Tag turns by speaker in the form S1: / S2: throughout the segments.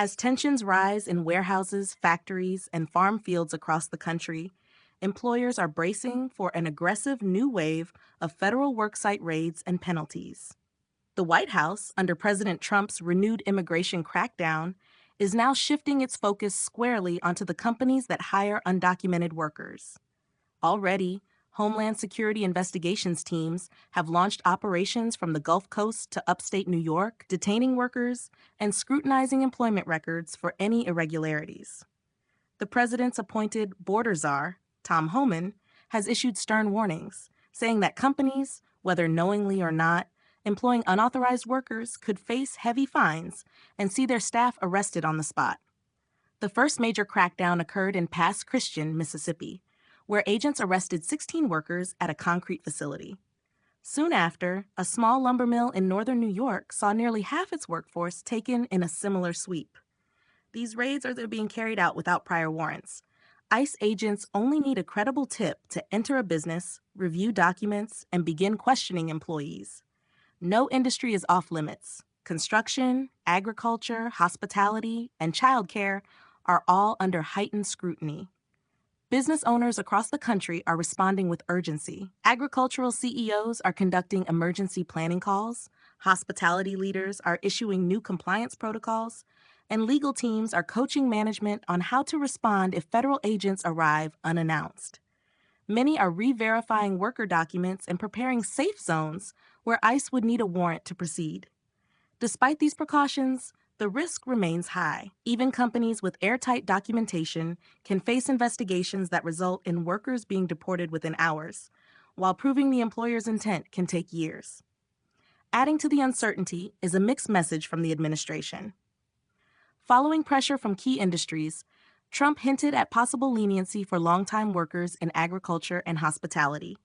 S1: As tensions rise in warehouses, factories, and farm fields across the country, employers are bracing for an aggressive new wave of federal worksite raids and penalties. The White House, under President Trump's renewed immigration crackdown, is now shifting its focus squarely onto the companies that hire undocumented workers. Already, Homeland Security investigations teams have launched operations from the Gulf Coast to upstate New York, detaining workers and scrutinizing employment records for any irregularities. The president's appointed border czar, Tom Homan, has issued stern warnings, saying that companies, whether knowingly or not, employing unauthorized workers could face heavy fines and see their staff arrested on the spot. The first major crackdown occurred in Pass Christian, Mississippi, where agents arrested 16 workers at a concrete facility. Soon after, a small lumber mill in northern New York saw nearly half its workforce taken in a similar sweep. These raids are being carried out without prior warrants. ICE agents only need a credible tip to enter a business, review documents, and begin questioning employees. No industry is off limits. Construction, agriculture, hospitality, and childcare are all under heightened scrutiny. Business owners across the country are responding with urgency. Agricultural CEOs are conducting emergency planning calls, hospitality leaders are issuing new compliance protocols, and legal teams are coaching management on how to respond if federal agents arrive unannounced. Many are re-verifying worker documents and preparing safe zones where ICE would need a warrant to proceed. Despite these precautions, the risk remains high. Even companies with airtight documentation can face investigations that result in workers being deported within hours, while proving the employer's intent can take years. Adding to the uncertainty is a mixed message from the administration. Following pressure from key industries, Trump hinted at possible leniency for longtime workers in agriculture and hospitality.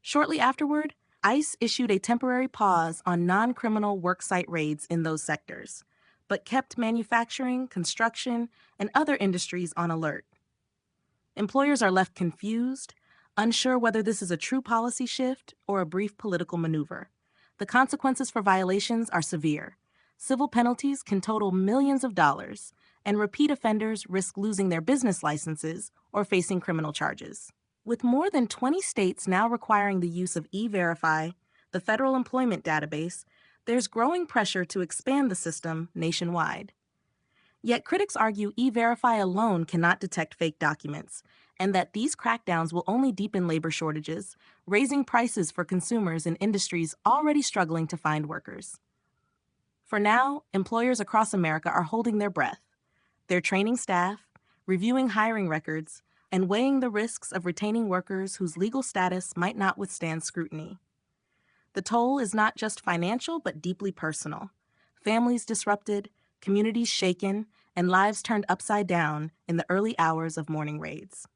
S1: Shortly afterward, ICE issued a temporary pause on non-criminal worksite raids in those sectors, but kept manufacturing, construction, and other industries on alert. Employers are left confused, unsure whether this is a true policy shift or a brief political maneuver. The consequences for violations are severe. Civil penalties can total millions of dollars, and repeat offenders risk losing their business licenses or facing criminal charges. With more than 20 states now requiring the use of E-Verify, the federal employment database, there's growing pressure to expand the system nationwide. Yet critics argue E-Verify alone cannot detect fake documents, and that these crackdowns will only deepen labor shortages, raising prices for consumers in industries already struggling to find workers. For now, employers across America are holding their breath. They're training staff, reviewing hiring records, and weighing the risks of retaining workers whose legal status might not withstand scrutiny. The toll is not just financial, but deeply personal. Families disrupted, communities shaken, and lives turned upside down in the early hours of morning raids.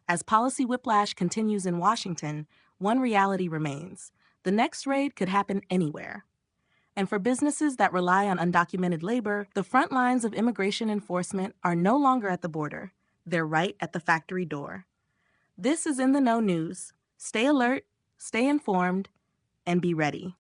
S1: As policy whiplash continues in Washington, one reality remains: the next raid could happen anywhere. And for businesses that rely on undocumented labor, the front lines of immigration enforcement are no longer at the border. They're right at the factory door. This is In the Know News. Stay alert, stay informed, and be ready.